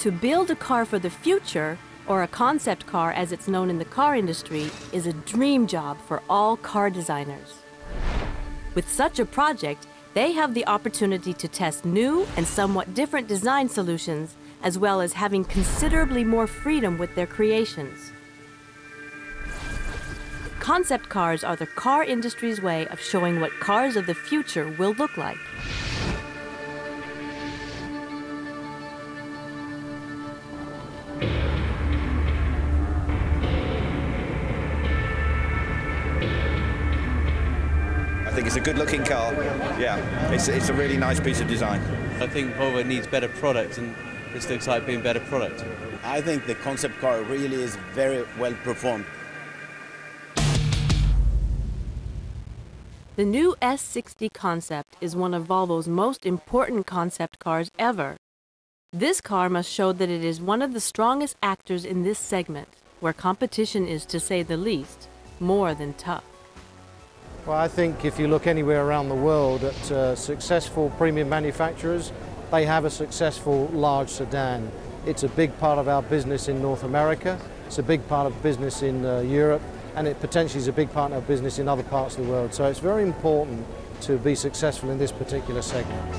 To build a car for the future, or a concept car as it's known in the car industry, is a dream job for all car designers. With such a project, they have the opportunity to test new and somewhat different design solutions, as well as having considerably more freedom with their creations. Concept cars are the car industry's way of showing what cars of the future will look like. I think it's a good-looking car. Yeah, it's a really nice piece of design. I think Volvo needs better product, and this looks like being better product. I think the concept car really is very well performed. The new S60 concept is one of Volvo's most important concept cars ever. This car must show that it is one of the strongest actors in this segment, where competition is, to say the least, more than tough. Well, I think if you look anywhere around the world at successful premium manufacturers, they have a successful large sedan. It's a big part of our business in North America, it's a big part of business in Europe, and it potentially is a big part of business in other parts of the world. So it's very important to be successful in this particular segment.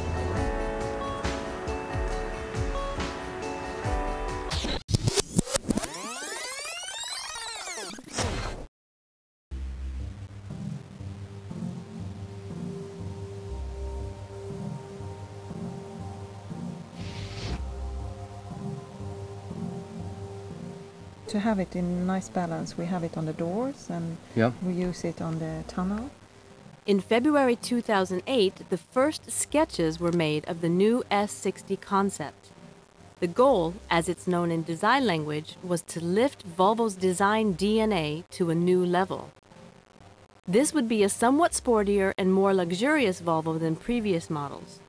To have it in nice balance, we have it on the doors and we use it on the tunnel. In February 2008, the first sketches were made of the new S60 concept. The goal, as it's known in design language, was to lift Volvo's design DNA to a new level. This would be a somewhat sportier and more luxurious Volvo than previous models.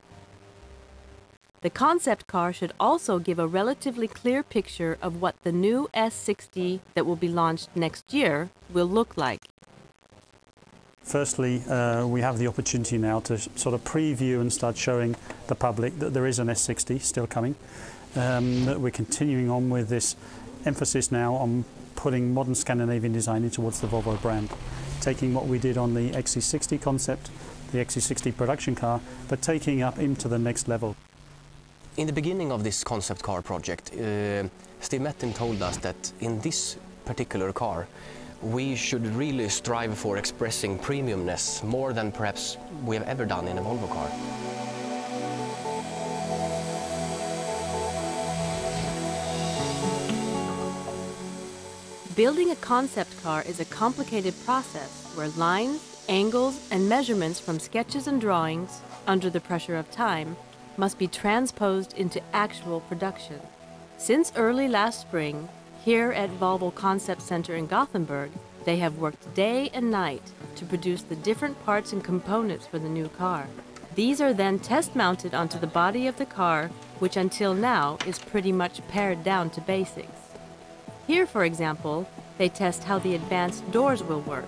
The concept car should also give a relatively clear picture of what the new S60 that will be launched next year will look like. Firstly, we have the opportunity now to sort of preview and start showing the public that there is an S60 still coming, that we're continuing on with this emphasis now on putting modern Scandinavian design towards the Volvo brand, taking what we did on the XC60 concept, the XC60 production car, but taking it up into the next level. In the beginning of this concept car project, Steve MATTIN told us that in this particular car we should really strive for expressing premiumness more than perhaps we have ever done in a Volvo car. Building a concept car is a complicated process where lines, angles, and measurements from sketches and drawings, under the pressure of time, must be transposed into actual production. Since early last spring, here at Volvo Concept Center in Gothenburg, they have worked day and night to produce the different parts and components for the new car. These are then test-mounted onto the body of the car, which until now is pretty much pared down to basics. Here, for example, they test how the advanced doors will work.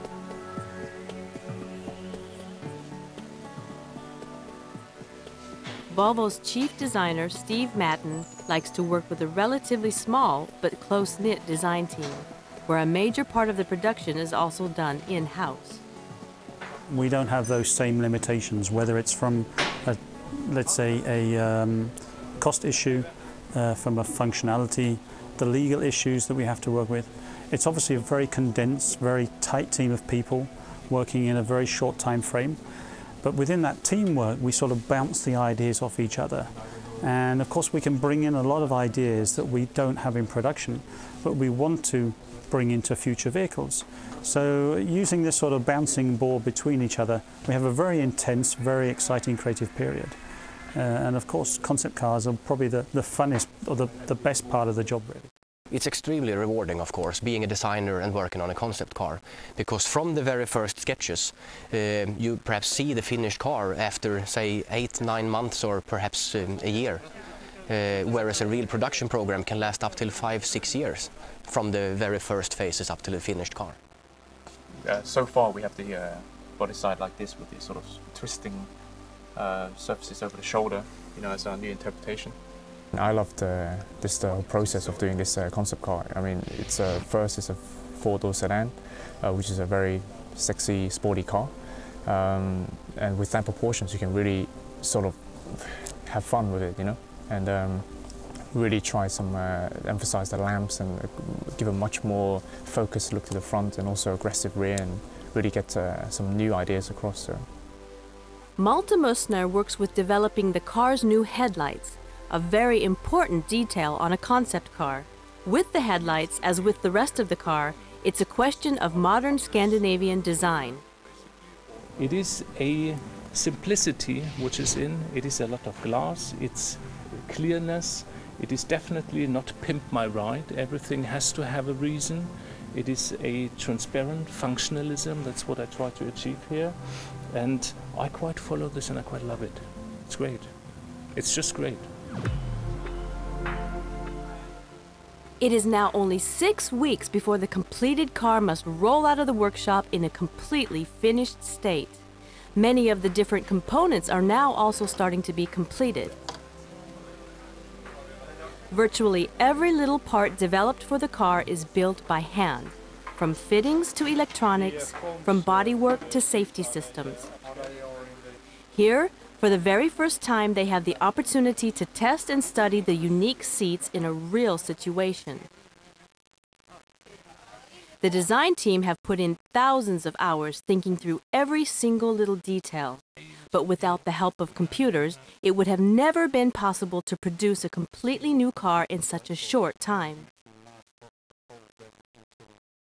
Volvo's chief designer, Steve MATTIN, likes to work with a relatively small but close-knit design team, where a major part of the production is also done in-house. We don't have those same limitations, whether it's from, let's say, a cost issue, from a functionality, the legal issues that we have to work with. It's obviously a very condensed, very tight team of people working in a very short time frame. But within that teamwork, we sort of bounce the ideas off each other. And of course, we can bring in a lot of ideas that we don't have in production, but we want to bring into future vehicles. So using this sort of bouncing ball between each other, we have a very intense, very exciting creative period. And of course, concept cars are probably the funnest or the best part of the job, really. It's extremely rewarding, of course, being a designer and working on a concept car, because from the very first sketches you perhaps see the finished car after, say, 8-9 months or perhaps a year, whereas a real production program can last up till 5-6 years from the very first phases up to the finished car. So far we have the body side like this with these sort of twisting surfaces over the shoulder, as our new interpretation. I loved this whole process of doing this concept car. I mean, first it's a four-door sedan, which is a very sexy, sporty car. And with that proportions, you can really sort of have fun with it, you know, and really try some, emphasize the lamps and give a much more focused look to the front and also aggressive rear and really get some new ideas across. So. Malte Musner works with developing the car's new headlights, a very important detail on a concept car. With the headlights, as with the rest of the car, it's a question of modern Scandinavian design. It is a simplicity which is in, it is a lot of glass, it's clearness, it is definitely not pimp my ride, everything has to have a reason. It is a transparent functionalism, that's what I try to achieve here. And I quite follow this and I quite love it. It's great. It's just great. It is now only 6 weeks before the completed car must roll out of the workshop in a completely finished state. Many of the different components are now also starting to be completed. Virtually every little part developed for the car is built by hand, from fittings to electronics, from bodywork to safety systems. Here, for the very first time, they have the opportunity to test and study the unique seats in a real situation. The design team have put in thousands of hours thinking through every single little detail. But without the help of computers, it would have never been possible to produce a completely new car in such a short time.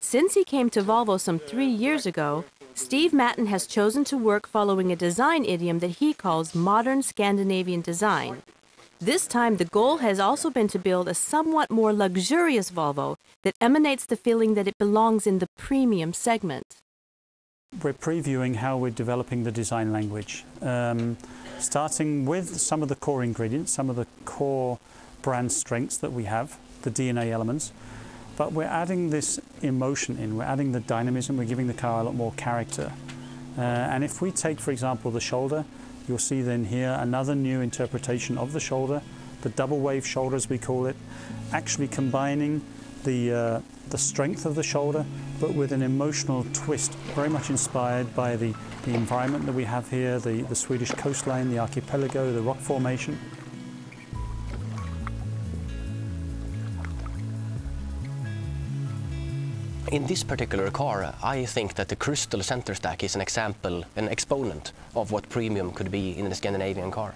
Since he came to Volvo some 3 years ago, Steve Mattin has chosen to work following a design idiom that he calls modern Scandinavian design. This time, the goal has also been to build a somewhat more luxurious Volvo that emanates the feeling that it belongs in the premium segment. We're previewing how we're developing the design language, starting with some of the core ingredients, some of the core brand strengths that we have, the DNA elements, but we're adding this emotion in, we're adding the dynamism, we're giving the car a lot more character. And if we take, for example, the shoulder, you'll see then here another new interpretation of the shoulder, the double wave shoulder as we call it, actually combining the strength of the shoulder, but with an emotional twist, very much inspired by the environment that we have here, the Swedish coastline, the archipelago, the rock formation. In this particular car, I think that the crystal center stack is an example, an exponent of what premium could be in a Scandinavian car.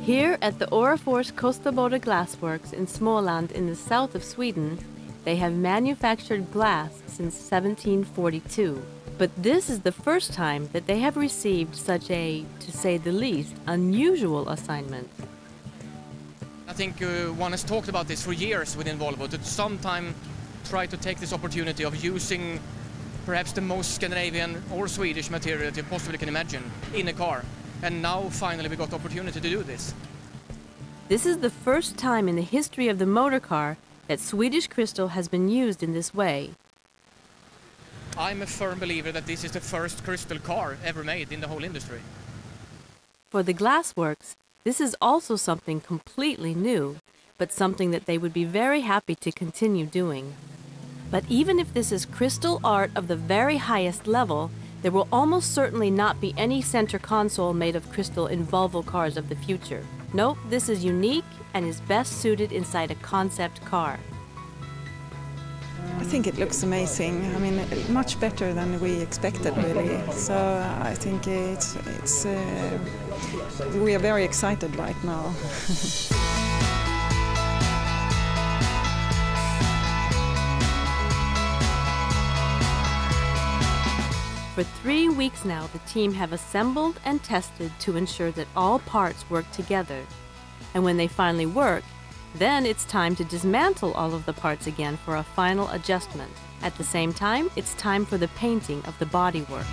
Here at the Orrefors Kostaboda Glassworks in Småland in the south of Sweden, they have manufactured glass since 1742. But this is the first time that they have received such a, to say the least, unusual assignment. I think one has talked about this for years within Volvo, to sometime try to take this opportunity of using perhaps the most Scandinavian or Swedish material that you possibly can imagine in a car. And now finally we got the opportunity to do this. This is the first time in the history of the motor car that Swedish crystal has been used in this way. I'm a firm believer that this is the first crystal car ever made in the whole industry. For the glassworks, this is also something completely new, but something that they would be very happy to continue doing. But even if this is crystal art of the very highest level, there will almost certainly not be any center console made of crystal in Volvo cars of the future. Nope, this is unique and is best suited inside a concept car. I think it looks amazing. I mean, much better than we expected, really. So I think we are very excited right now. For 3 weeks now, the team have assembled and tested to ensure that all parts work together. And when they finally work, then it's time to dismantle all of the parts again for a final adjustment. At the same time, it's time for the painting of the bodywork.